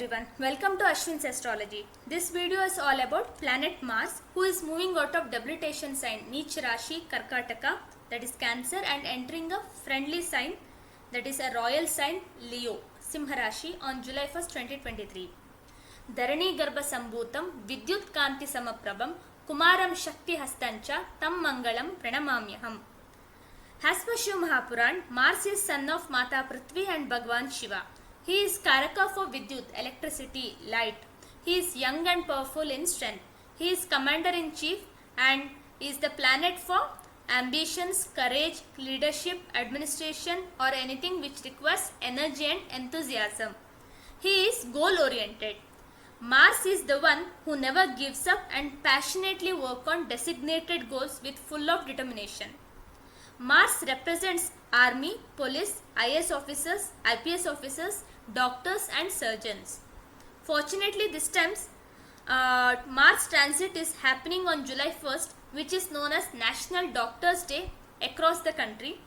everyone, welcome to Ashwin's Astrology. This video is all about planet Mars, who is moving out of debilitation sign Neech Rashi Karkataka, that is Cancer, and entering a friendly sign, that is a royal sign Leo, Simha Rashi, on July 1st, 2023. Dharani Garbha Sambhutam Vidyut Kanti Samaprabham Kumaram Shakti Hastancha Tam Mangalam Pranamamyaham. As per Shiv Mahapuran, Mars is son of Mata Prithvi and Bhagwan Shiva. He is Karaka for Vidyut, electricity, light. He is young and powerful in strength. He is commander-in-chief and is the planet for ambitions, courage, leadership, administration, or anything which requires energy and enthusiasm. He is goal-oriented. Mars is the one who never gives up and passionately works on designated goals with full of determination. Mars represents army, police, IS officers, IPS officers, doctors and surgeons. Fortunately, this time Mars transit is happening on July 1st, which is known as National Doctors Day across the country.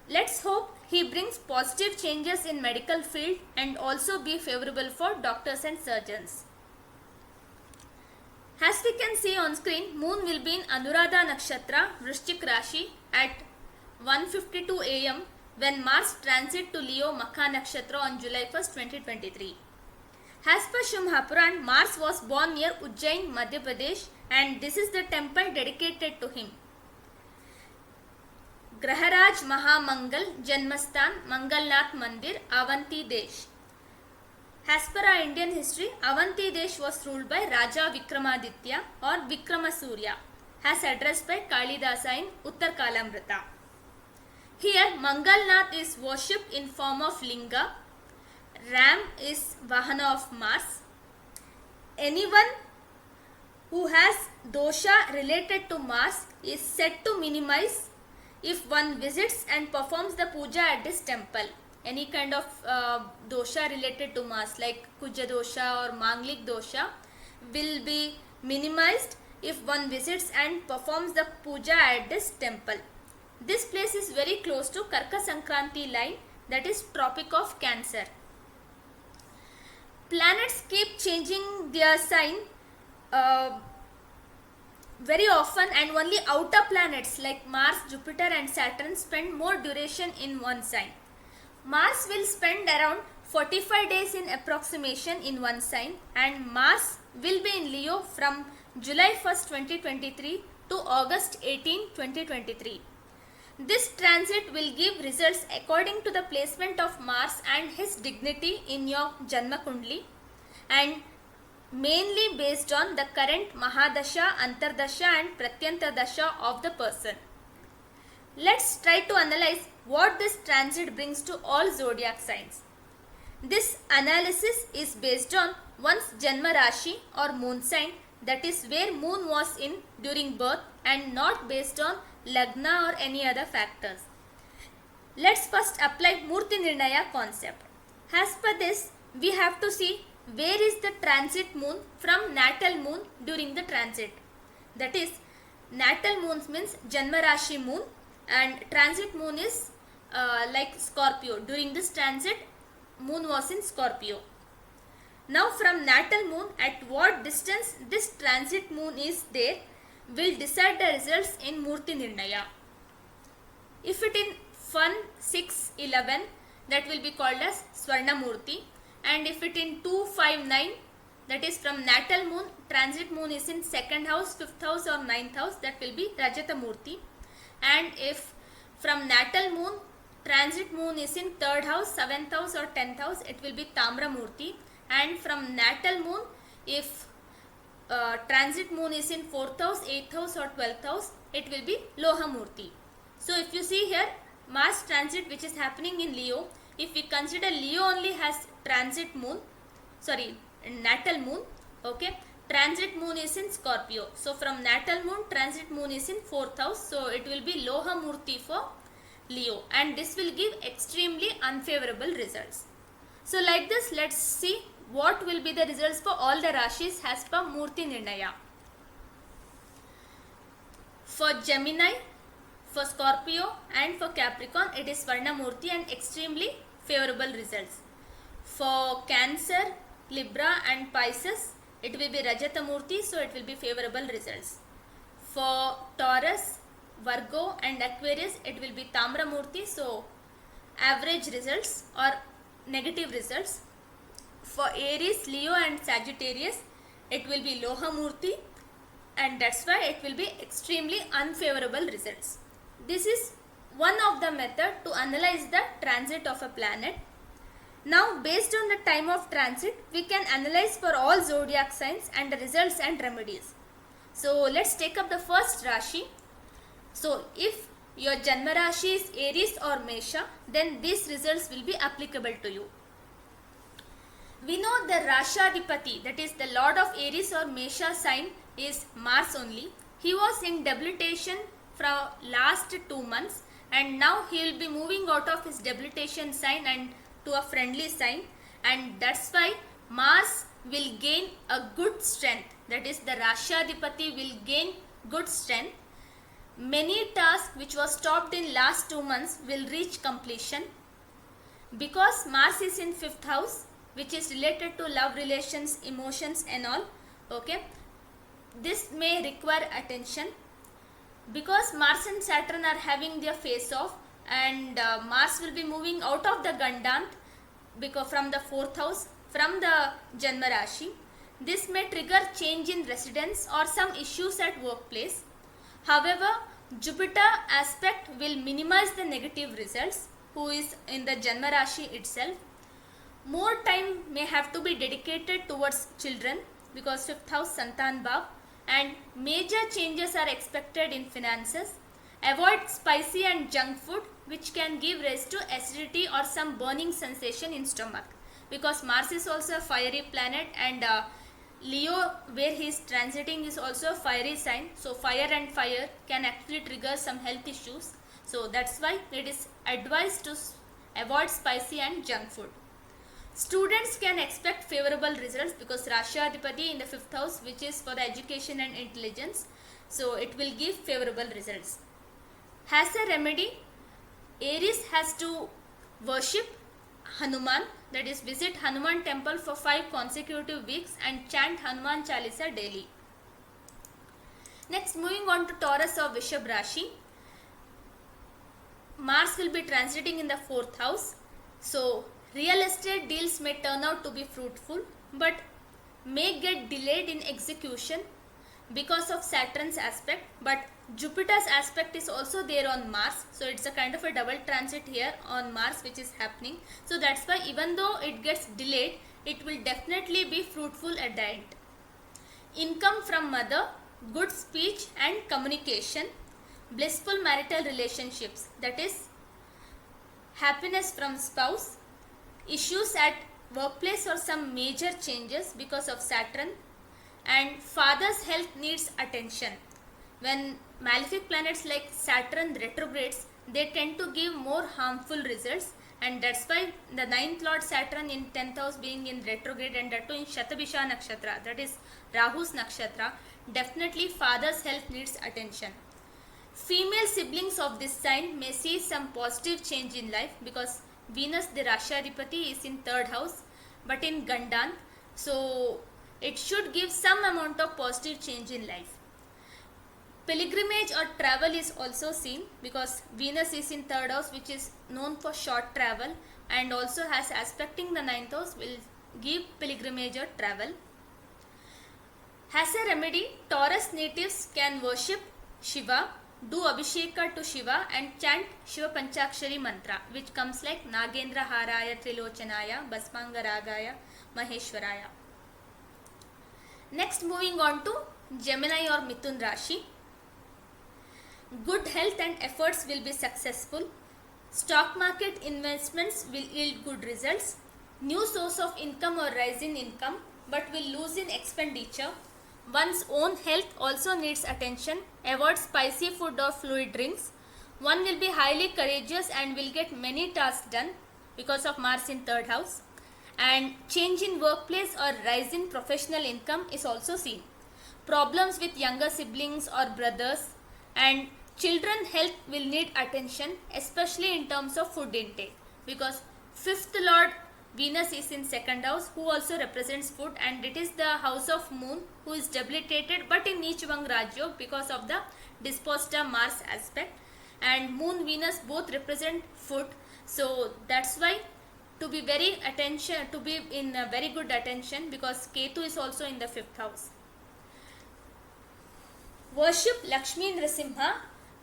Let's hope he brings positive changes in medical field and also be favorable for doctors and surgeons. As we can see on screen, Moon will be in Anuradha Nakshatra, Vrishchik Rashi at 1:52 am when Mars transit to Leo Makha Nakshatra on July 1st, 2023. As per Shiv Mahapuran, Mars was born near Ujjain, Madhya Pradesh, and this is the temple dedicated to him. Graharaj Mahamangal Janmastan Mangalnath Mandir, Avanti Desh. As per our Indian history, Avanti Desh was ruled by Raja Vikramaditya or Vikramasurya, as addressed by Kalidasa in Uttar Kalamrita. Here, Mangalnath is worshipped in form of Linga. Ram is Vahana of Mars. Anyone who has dosha related to Mars is said to minimize if one visits and performs the puja at this temple. Any kind of dosha related to Mars like Kuja dosha or Manglik dosha will be minimized if one visits and performs the puja at this temple. This place is very close to Karka Sankranti line, that is Tropic of Cancer. Planets keep changing their sign very often, and only outer planets like Mars, Jupiter and Saturn spend more duration in one sign. Mars will spend around 45 days in approximation in one sign, and Mars will be in Leo from July 1st, 2023 to August 18, 2023. This transit will give results according to the placement of Mars and his dignity in your Janma Kundli, and mainly based on the current Mahadasha, Antardasha and Pratyantardasha of the person. Let's try to analyze what this transit brings to all zodiac signs. This analysis is based on one's Janma Rashi or moon sign, that is where moon was in during birth, and not based on Lagna or any other factors. Let's first apply Murti Nirnaya concept. As per this, we have to see where is the transit moon from natal moon during the transit. That is, natal moon means Janma Rashi moon, and transit moon is like Scorpio. During this transit, moon was in Scorpio. Now from natal moon, at what distance this transit moon is there will decide the results in Murti Nirnaya. If it in Fun 6, 11, that will be called as Swarna Murti, and if it in 2, 5, 9, that is from natal moon, transit moon is in 2nd house, 5th house or 9th house, that will be Rajata Murti, and if from natal moon, transit moon is in 3rd house, 7th house or 10th house, it will be Tamra Murti, and from natal moon, if transit moon is in 4th house, 8th house or 12th house, it will be Loha Murti. So if you see here, Mars transit which is happening in Leo, if we consider Leo only has transit moon, natal moon, okay, transit moon is in Scorpio. So from natal moon, transit moon is in 4th house, so it will be Loha Murti for Leo, and this will give extremely unfavorable results. So like this, let's see what will be the results for all the Rashis as per Murti Nirnaya. For Gemini, for Scorpio and for Capricorn, it is Varna Murti and extremely favorable results. For Cancer, Libra and Pisces, it will be Rajatamurti, so it will be favorable results. For Taurus, Virgo and Aquarius, it will be Tamramurti, so average results or negative results. For Aries, Leo and Sagittarius, it will be Lohamurti, and that's why it will be extremely unfavorable results. This is one of the method to analyze the transit of a planet. Now, based on the time of transit, we can analyze for all zodiac signs and the results and remedies. So, let's take up the first Rashi. So, if your Janma Rashi is Aries or Mesha, then these results will be applicable to you. We know the Rashadipati, that is the Lord of Aries or Mesha sign, is Mars only. He was in debilitation from last 2 months, and now he will be moving out of his debilitation sign and to a friendly sign, and that's why Mars will gain a good strength. That is, the Rashadipati will gain good strength. Many tasks which was stopped in last 2 months will reach completion. Because Mars is in 5th house, which is related to love relations, emotions and all, okay, this may require attention. Because Mars and Saturn are having their face off, and Mars will be moving out of the Gandant because from the 4th house, from the Janma Rashi. This may trigger change in residence or some issues at workplace. However, Jupiter aspect will minimize the negative results, who is in the Janma Rashi itself. More time may have to be dedicated towards children because 5th house Santan Bhav, and major changes are expected in finances. Avoid spicy and junk food which can give rise to acidity or some burning sensation in stomach, because Mars is also a fiery planet, and Leo, where he is transiting, is also a fiery sign. So fire and fire can actually trigger some health issues. So that's why it is advised to avoid spicy and junk food. Students can expect favorable results because Rashadipati in the 5th house, which is for the education and intelligence, so it will give favorable results. Has a remedy, Aries has to worship Hanuman, that is visit Hanuman temple for 5 consecutive weeks and chant Hanuman Chalisa daily. Next, moving on to Taurus or Vrishabh Rashi. Mars will be transiting in the 4th house, so real estate deals may turn out to be fruitful but may get delayed in execution because of Saturn's aspect, but Jupiter's aspect is also there on Mars, so it's a kind of a double transit here on Mars which is happening. So that's why even though it gets delayed, it will definitely be fruitful at the end. Income from mother, good speech and communication, blissful marital relationships, that is happiness from spouse, issues at workplace or some major changes because of Saturn, and father's health needs attention. When malefic planets like Saturn retrogrades, they tend to give more harmful results, and that's why the 9th Lord Saturn in 10th house being in retrograde, and that too in Shatabisha Nakshatra, that is Rahu's Nakshatra, definitely father's health needs attention. Female siblings of this sign may see some positive change in life because Venus, the Rashadipati, is in 3rd house but in Gandant, so it should give some amount of positive change in life. Pilgrimage or travel is also seen because Venus is in 3rd house, which is known for short travel, and also has aspecting the 9th house, will give pilgrimage or travel. Has a remedy, Taurus natives can worship Shiva, do Abhisheka to Shiva and chant Shiva Panchakshari mantra, which comes like Nagendra Haraya Trilochanaya Basmanga Ragaya Maheshwaraya. Next, moving on to Gemini or Mithun Rashi. Good health and efforts will be successful. Stock market investments will yield good results. New source of income or rise in income, but will lose in expenditure. One's own health also needs attention. Avoid spicy food or fluid drinks. One will be highly courageous and will get many tasks done because of Mars in 3rd house. And change in workplace or rise in professional income is also seen. Problems with younger siblings or brothers, and children health will need attention, especially in terms of food intake, because 5th Lord Venus is in second house, who also represents food, and it is the house of Moon, who is debilitated but in Nichvang Rajyog because of the Disposta Mars aspect. And Moon Venus both represent food, so that's why to be in a very good attention, because Ketu is also in the 5th house. Worship Lakshmi Nrasimha,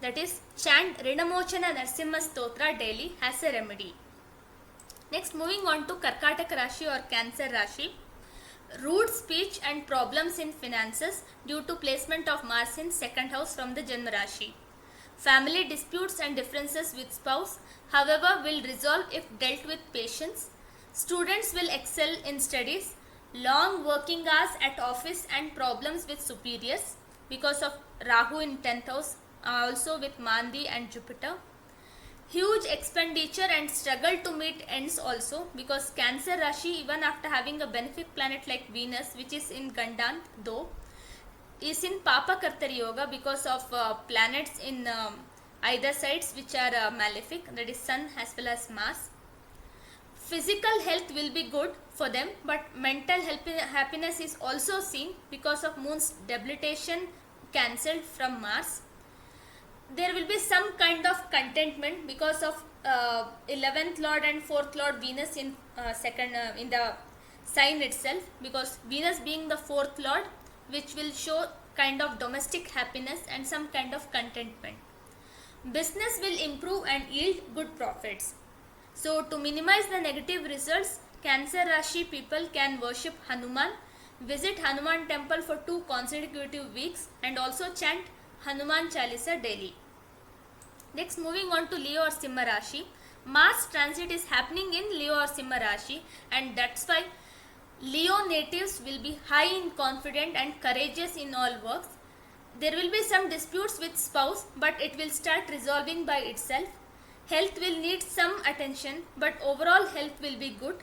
that is chant Rinamochana Narsimha Stotra daily as a remedy. Next, moving on to Karkataka Rashi or Cancer Rashi. Rude speech and problems in finances due to placement of Mars in second house from the Janma Rashi. Family disputes and differences with spouse, however, will resolve if dealt with patience. Students will excel in studies. Long working hours at office and problems with superiors because of Rahu in 10th house, also with Mandi and Jupiter. Huge expenditure and struggle to meet ends also, because Cancer Rashi, even after having a benefic planet like Venus, which is in Gandant though, is in Papa Kartari Yoga because of planets in either sides which are malefic, that is Sun as well as Mars. Physical health will be good for them, but mental happiness is also seen because of Moon's debilitation cancelled from Mars. There will be some kind of contentment because of 11th Lord and 4th Lord Venus in in the sign itself, because Venus being the 4th Lord, which will show kind of domestic happiness and some kind of contentment. Business will improve and yield good profits. So to minimize the negative results, Cancer Rashi people can worship Hanuman, visit Hanuman temple for 2 consecutive weeks, and also chant Hanuman Chalisa daily. Next, moving on to Leo or Simha Rashi. Mars transit is happening in Leo or Simha Rashi, and that's why Leo natives will be high in confident and courageous in all works. There will be some disputes with spouse, but it will start resolving by itself. Health will need some attention, but overall health will be good.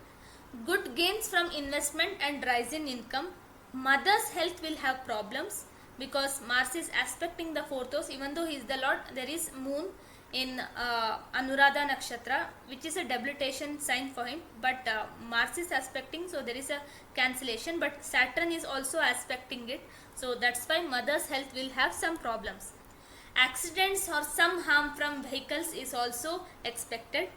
Good gains from investment and rise in income. Mother's health will have problems because Mars is aspecting the 4th house. Even though he is the Lord, there is Moon in Anuradha Nakshatra, which is a debilitation sign for him, but Mars is aspecting, so there is a cancellation, but Saturn is also aspecting it, so that's why mother's health will have some problems. Accidents or some harm from vehicles is also expected.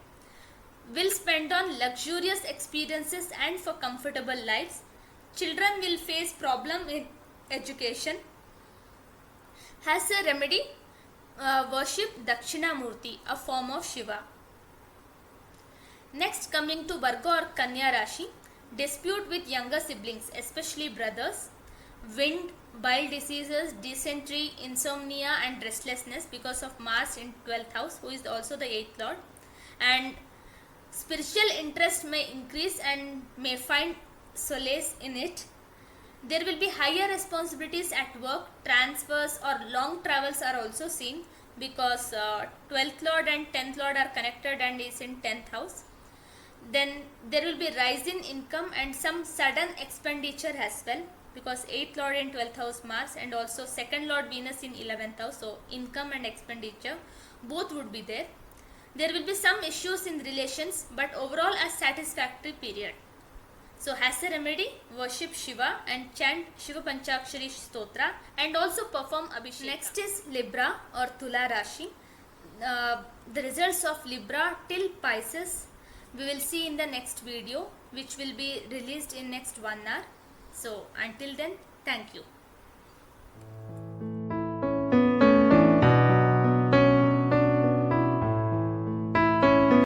Will spend on luxurious experiences and for comfortable lives. Children will face problem in education. Has a remedy, worship Dakshinamurti, a form of Shiva. Next, coming to Virgo or Kanya Rashi. Dispute with younger siblings, especially brothers. Wind, bile diseases, dysentery, insomnia and restlessness because of Mars in 12th house, who is also the 8th Lord. And spiritual interest may increase and may find solace in it. There will be higher responsibilities at work, transfers or long travels are also seen because 12th Lord and 10th Lord are connected and is in 10th house. Then there will be rise in income and some sudden expenditure as well, because 8th Lord in 12th house Mars and also 2nd Lord Venus in 11th house, so income and expenditure both would be there. There will be some issues in relations, but overall a satisfactory period. So as a remedy, worship Shiva and chant Shiva Panchakshari Stotra and also perform Abhishek. Next is Libra or Tula Rashi. The results of Libra till Pisces we will see in the next video, which will be released in next 1 hour. So until then, thank you.